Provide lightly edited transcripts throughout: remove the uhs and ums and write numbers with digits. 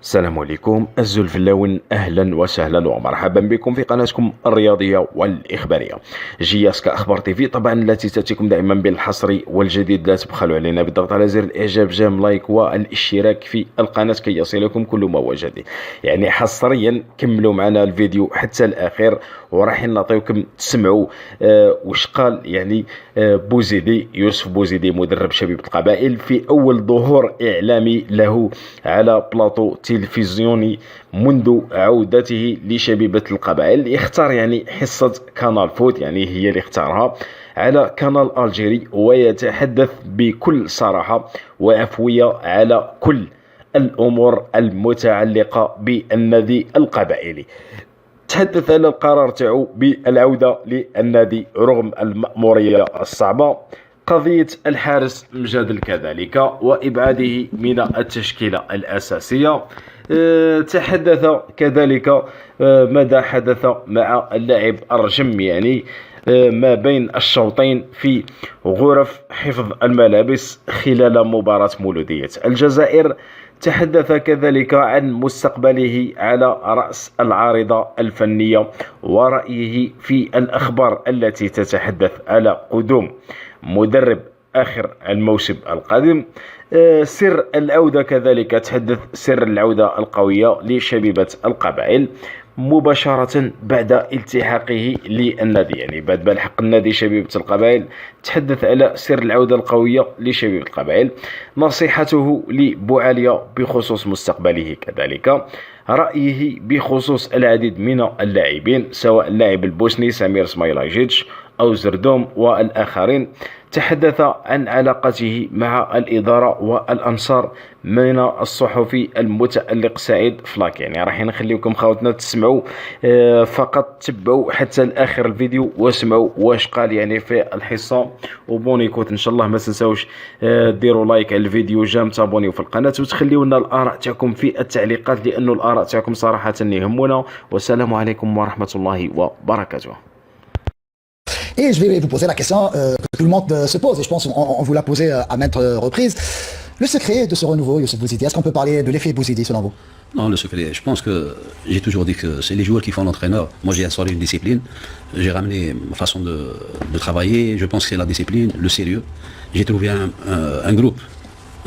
السلام عليكم الزلفلاون، اهلا وسهلا ومرحبا بكم في قناتكم الرياضيه والاخباريه جياسكا اخبار تيفي، طبعا التي تاتيكم دائما بالحصري والجديد. لا تبخلوا علينا بالضغط على زر الاعجاب، جيم لايك والاشتراك في القناه كي يصلكم كل ما هو جديد. يعني حصريا كملوا معنا الفيديو حتى الاخير وراح نعطيكم تسمعوا واش قال يعني بوزيدي، يوسف بوزيدي مدرب شبيبه القبائل في اول ظهور اعلامي له على بلاطو تلفزيوني منذ عودته لشبيبة القبائل. يختار يعني حصة كانال فوت، يعني هي اللي اختارها على كانال الجيري، ويتحدث بكل صراحة وعفوية على كل الأمور المتعلقة بالنادي القبائلي. تحدث على القرار تاعو بالعودة للنادي رغم المأمورية الصعبة، قضية الحارس مجادل كذلك وإبعاده من التشكيلة الأساسية. تحدث كذلك ماذا حدث مع اللاعب الرجم، يعني ما بين الشوطين في غرف حفظ الملابس خلال مباراة مولودية الجزائر. تحدث كذلك عن مستقبله على رأس العارضة الفنية ورأيه في الأخبار التي تتحدث على قدوم مدرب آخر الموسم القادم. سر العودة كذلك، تحدث سر العودة القوية لشبيبة القبائل مباشرة بعد التحاقه للنادي، يعني بعد ما لحق النادي شبيبة القبائل. تحدث على سر العودة القوية لشبيبة القبائل، نصيحته لبوعالية بخصوص مستقبله، كذلك رأيه بخصوص العديد من اللاعبين سواء اللاعب البوسني سمير سمايلاجيتش أو زردوم والآخرين. تحدث عن علاقته مع الإدارة والأنصار من الصحفي المتألق سعيد فلاك. يعني راح نخليكم خاوتنا تسمعوا، فقط تبعوا حتى الآخر الفيديو واسمعوا واش قال يعني في الحصة. وبونيكوت إن شاء الله، ما تنساوش ديروا لايك على الفيديو، جام تابونيو في القناة وتخليوا لنا الآراء تاعكم في التعليقات، لأنه الآراء تاعكم صراحة يهمنا. والسلام عليكم ورحمة الله وبركاته. Et je vais vous poser la question que tout le monde se pose, et je pense qu'on vous l'a posé à maintes reprises. Le secret de ce renouveau, Youssef Bouzidi, est-ce qu'on peut parler de l'effet Bouzidi selon vous? Non, le secret, je pense que j'ai toujours dit que c'est les joueurs qui font l'entraîneur. Moi, j'ai instauré une discipline, j'ai ramené ma façon de travailler, je pense que c'est la discipline, le sérieux. J'ai trouvé un groupe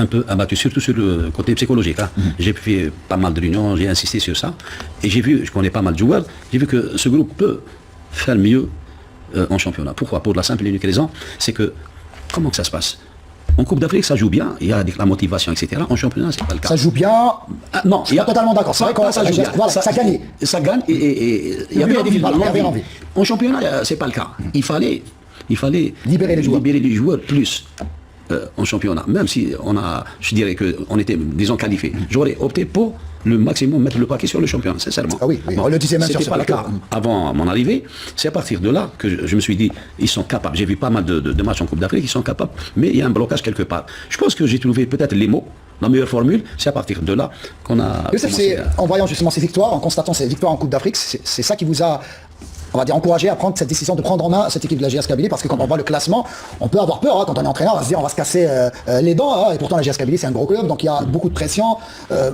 un peu abattu, surtout sur le côté psychologique. Hein. J'ai fait pas mal de réunions, j'ai insisté sur ça, et j'ai vu, je connais pas mal de joueurs, j'ai vu que ce groupe peut faire mieux en championnat. Pourquoi? Pour la simple et unique raison, c'est que, comment que ça se passe? En Coupe d'Afrique, ça joue bien, il y a la motivation, etc. En championnat, c'est pas le cas. Ça joue bien. Non, je suis totalement d'accord. C'est vrai que ça joue bien. Voilà, ça gagne. Ça gagne et il y avait envie. En championnat, c'est pas le cas. Il fallait libérer les joueurs plus. En championnat, même si je dirais qu'on était, disons, qualifiés, j'aurais opté pour le maximum mettre le paquet sur le championnat, sincèrement. Ah oui, on le disait même sur ce pas le cas avant mon arrivée. C'est à partir de là que je me suis dit, ils sont capables. J'ai vu pas mal de matchs en Coupe d'Afrique, ils sont capables, mais il y a un blocage quelque part. Je pense que j'ai trouvé peut-être les mots, la meilleure formule. C'est à partir de là qu'on a. En voyant justement ces victoires, en constatant ces victoires en Coupe d'Afrique, c'est ça qui vous a, on va dire, encouragé à prendre cette décision de prendre en main cette équipe de la GS Kabylie, parce que quand on voit le classement, on peut avoir peur, hein, quand on est entraîneur, on va se dire on va se casser les dents, hein, et pourtant la GS Kabylie c'est un gros club, donc il y a beaucoup de pression.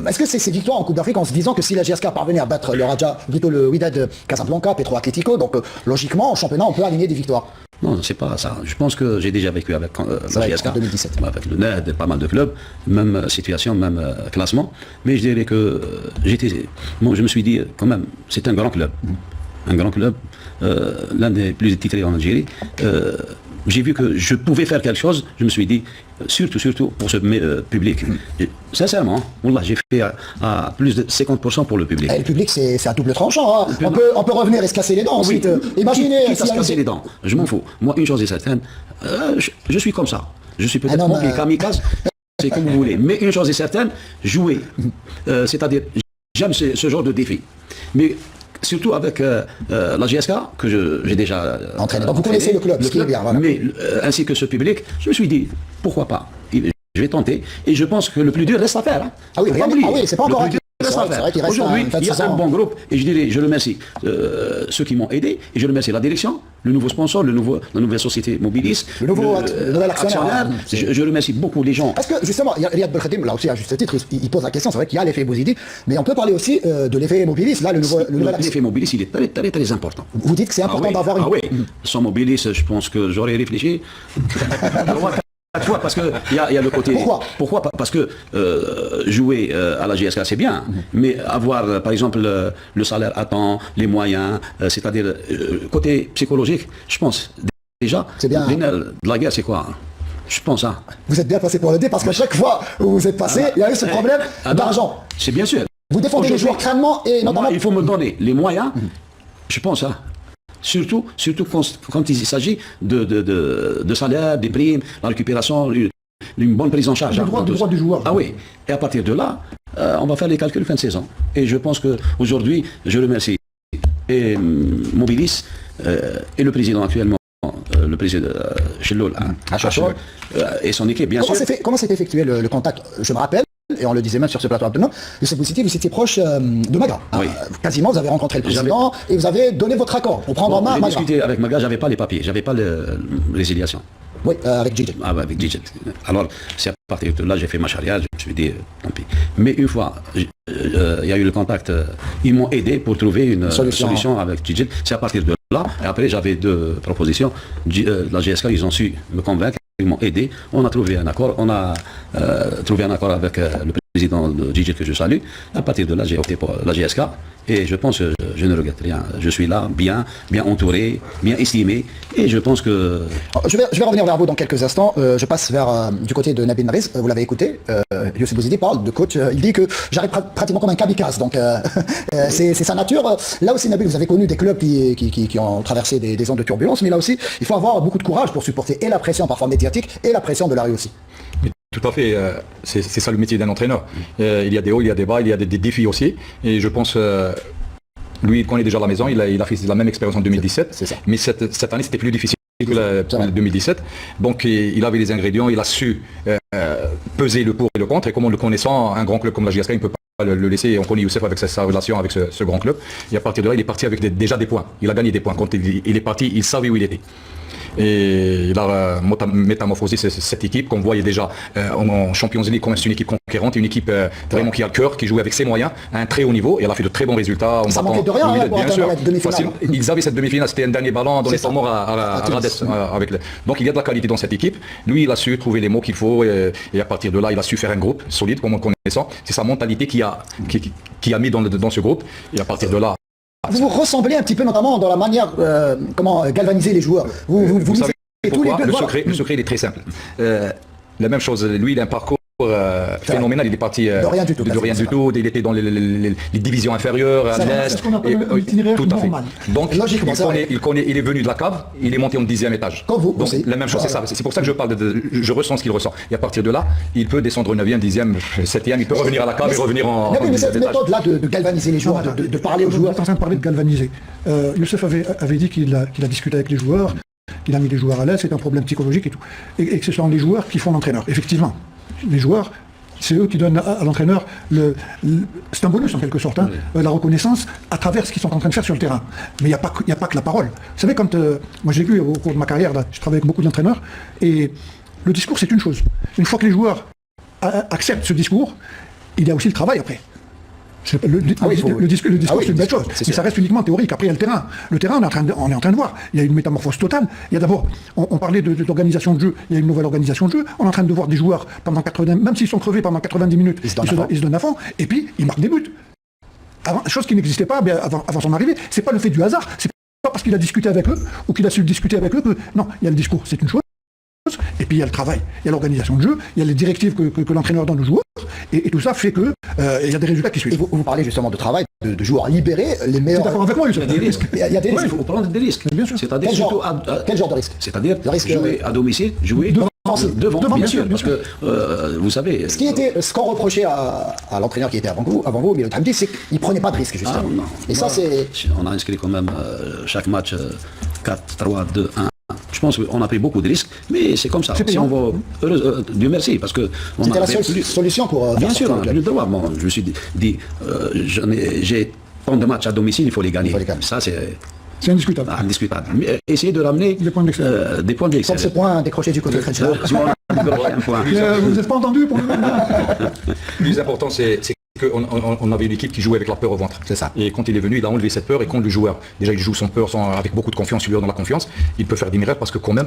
Est-ce que c'est ces victoires en Coupe d'Afrique en se disant que si la GSK parvenait à battre le Raja, plutôt le Wydad Casablanca, Petro Atlético, donc logiquement en championnat on peut aligner des victoires? Non, c'est pas ça. Je pense que j'ai déjà vécu avec la GSK, en 2017. Avec le NED, pas mal de clubs, même situation, même classement. Mais je dirais que je me suis dit quand même, c'est un grand club. Un grand club, l'un des plus titrés en Algérie. J'ai vu que je pouvais faire quelque chose, je me suis dit, surtout pour ce public. Sincèrement, là, j'ai fait à plus de 50% pour le public. Et le public, c'est à double tranchant. Hein. On peut revenir et se casser les dents ensuite. Imaginez. Qui se casser les dents, je m'en fous. Moi, une chose est certaine, je suis comme ça. Je suis peut-être mon kamikaze, c'est comme vous voulez. Mais une chose est certaine, jouer, c'est-à-dire, j'aime ce genre de défi. Mais surtout avec la GSK, que j'ai déjà entraîné. Donc vous connaissez le club, ce qui est bien. Voilà. Mais ainsi que ce public, je me suis dit, pourquoi pas? Je vais tenter. Et je pense que le plus dur reste à faire. Hein. Ah oui, c'est pas encore acquis. reste à c'est vrai qu'il faire. reste Aujourd'hui, un fin de il y a saison. un bon groupe et je dirais, je remercie ceux qui m'ont aidé et je remercie la direction, le nouveau sponsor, la nouvelle société Mobilis, Le nouvel actionnaire. Je remercie beaucoup les gens. Parce que justement, Riyad Belkhadim, là aussi à juste titre, il pose la question, c'est vrai qu'il y a l'effet Bouzidi, mais on peut parler aussi de l'effet Mobilis, là, le nouvel actionnaire. L'effet Mobilis, il est très, très, très important. Vous dites que c'est important d'avoir une... Ah oui, sans Mobilis, je pense que j'aurais réfléchi. Parce qu'il y a le côté... Pourquoi Parce que jouer à la GSK, c'est bien, mais avoir, par exemple, le salaire à temps, les moyens, c'est-à-dire côté psychologique, je pense, déjà, C'est bien. de la guerre, c'est quoi? Je pense, hein. Vous êtes bien placé pour le dire, parce qu'à chaque fois où vous êtes passé, il y a eu ce problème d'argent. C'est bien sûr. Vous défendez les Aujourd'hui, joueurs crânement et notamment... moi, il faut me donner les moyens, je pense, hein. Surtout quand il s'agit de salaire, des primes, la récupération, une bonne prise en charge. Le droit du joueur. Ah oui. Et à partir de là, on va faire les calculs fin de saison. Et je pense qu'aujourd'hui, je remercie et Mobilis et le président actuellement, le président Chilloul, et son équipe, bien sûr. Comment s'est effectué le contact? Je me rappelle, et on le disait même sur ce plateau de vous étiez proche de Maga. Oui. Quasiment, vous avez rencontré le président et vous avez donné votre accord pour prendre en main J'ai Maga. discuté avec Maga, j'avais pas les papiers, j'avais pas la résiliation. Oui, avec Gigi. Ah, avec Gigi. Alors, c'est à partir de là, j'ai fait ma charrière, je me suis dit, tant pis. Mais une fois, il y a eu le contact, ils m'ont aidé pour trouver une solution avec Gigi. C'est à partir de là, et après, j'avais deux propositions. La GSK, ils ont su me convaincre, ils m'ont aidé. On a trouvé un accord, trouvé un accord avec le président de Gigi que je salue. À partir de là, j'ai opté pour la GSK. Et je pense que je ne regrette rien. Je suis là, bien entouré, bien estimé. Et je pense que... Je vais revenir vers vous dans quelques instants. Je passe vers du côté de Nabil Mariz. Vous l'avez écouté. Youssef Bouzidi parle de coach. Il dit que j'arrive pratiquement comme un kamikaze. Donc c'est sa nature. Là aussi, Nabil, vous avez connu des clubs qui ont traversé des zones de turbulence. Mais là aussi, il faut avoir beaucoup de courage pour supporter et la pression parfois médiatique et la pression de la rue aussi. Tout à fait, c'est ça le métier d'un entraîneur. Il y a des hauts, il y a des bas, il y a des défis aussi. Et je pense, lui, il connaît déjà la maison, il a fait la même expérience en 2017. C'est ça. Mais cette année, c'était plus difficile que la 2017. Donc il avait les ingrédients, il a su peser le pour et le contre. Et comme on le connaissant, un grand club comme la GSK, il ne peut pas le laisser. On connaît Youssef avec sa relation avec ce grand club. Et à partir de là, il est parti avec déjà des points. Il a gagné des points. Quand il est parti, il savait où il était. Et il a métamorphosé cette équipe qu'on voyait déjà en Champions League comme c'est une équipe conquérante, une équipe vraiment qui a le cœur, qui jouait avec ses moyens à un très haut niveau et elle a fait de très bons résultats. Ça manquait de rien pour atteindre la demi-finale. Ils avaient cette demi-finale, c'était un dernier ballon dans les temps morts à Rades. Donc il y a de la qualité dans cette équipe. Lui, il a su trouver les mots qu'il faut et à partir de là, il a su faire un groupe solide comme on connaissait. C'est sa mentalité qui a mis dans ce groupe et à partir de là. Vous vous ressemblez un petit peu notamment dans la manière comment galvaniser les joueurs. Vous savez pourquoi? tous les deux. Le secret, il est très simple. La même chose, lui, il a un parcours phénoménal. Il est parti de rien du tout. Il était dans les divisions inférieures, à l'Est. C'est ce qu'on appelle un itinéraire normal. Donc, il est venu de la cave, il est monté au 10e étage. Comme vous Donc, aussi. la même chose, c'est ça. C'est pour ça que je parle je ressens ce qu'il ressent. Et à partir de là, il peut descendre au 9e, 10e, 7e, il peut revenir à la cave et revenir en 10e étage. Mais cette méthode-là de galvaniser les joueurs, de parler aux joueurs. Vous êtes en train de parler de galvaniser. Youssef avait dit qu'il a discuté avec les joueurs, qu'il a mis les joueurs à l'aise, c'est un problème psychologique et tout. Et que ce sont les joueurs qui font l'entraîneur. Effectivement, les joueurs, c'est eux qui donnent à l'entraîneur c'est un bonus en quelque sorte, la reconnaissance à travers ce qu'ils sont en train de faire sur le terrain. Mais il n'y a pas que la parole. Vous savez, quand moi j'ai vu au cours de ma carrière, là, je travaille avec beaucoup d'entraîneurs, et le discours c'est une chose. Une fois que les joueurs acceptent ce discours, il y a aussi le travail après. Le discours c'est une belle chose, mais ça reste uniquement théorique. Après il y a le terrain. Le terrain, on est en train de voir. Il y a une métamorphose totale. Il y a d'abord, on parlait d'organisation de jeu, il y a une nouvelle organisation de jeu. On est en train de voir des joueurs pendant 80, même s'ils sont crevés pendant 90 minutes, ils se donnent à fond, et puis ils marquent des buts. Chose qui n'existait pas avant son arrivée. C'est pas le fait du hasard, c'est pas parce qu'il a discuté avec eux ou qu'il a su discuter avec eux que non, il y a le discours, c'est une chose. Et puis il y a le travail, il y a l'organisation de jeu, il y a les directives que l'entraîneur donne aux joueurs, et tout ça fait que il y a des résultats qui suivent. Et vous parlez justement de travail, de joueurs libérés, les meilleurs. C'est d'accord avec moi, Youssef. Il y a des risques. Il y a des risques. Il faut prendre des risques. Bien sûr. C'est-à-dire Quel genre de risque? C'est-à-dire Le risque, jouer à domicile, jouer devant, bien sûr, parce que vous savez. Ce qu'on reprochait à l'entraîneur qui était avant vous, Milo Hamdi, c'est qu'il prenait pas de risque justement. Non. Et ça c'est. On a inscrit quand même chaque match 4-3-2-1. Je pense qu'on a pris beaucoup de risques, mais c'est comme ça. C'est Si on payant. va, Dieu merci, parce que on C'était la avait seule plus- solution pour Bien faire sûr, sortir on le a club. plus le droit. Bon, je me suis dit, j'ai tant de matchs à domicile, il faut les gagner. Il faut les gagner. Ça, c'est C'est indiscutable. indiscutable. Mais essayer de ramener Des points de l'extérieur. des points de Comme ce l'extérieur. point décroché du côté chrétien. Heureusement, on a développé un point. Vous n'êtes pas entendu pour le moment. Le plus important, c'est qu'on avait une équipe qui jouait avec la peur au ventre. C'est ça. Et quand il est venu, il a enlevé cette peur. Et quand le joueur, déjà, il joue son peur avec beaucoup de confiance, il lui donne la confiance, il peut faire des miracles parce que quand même,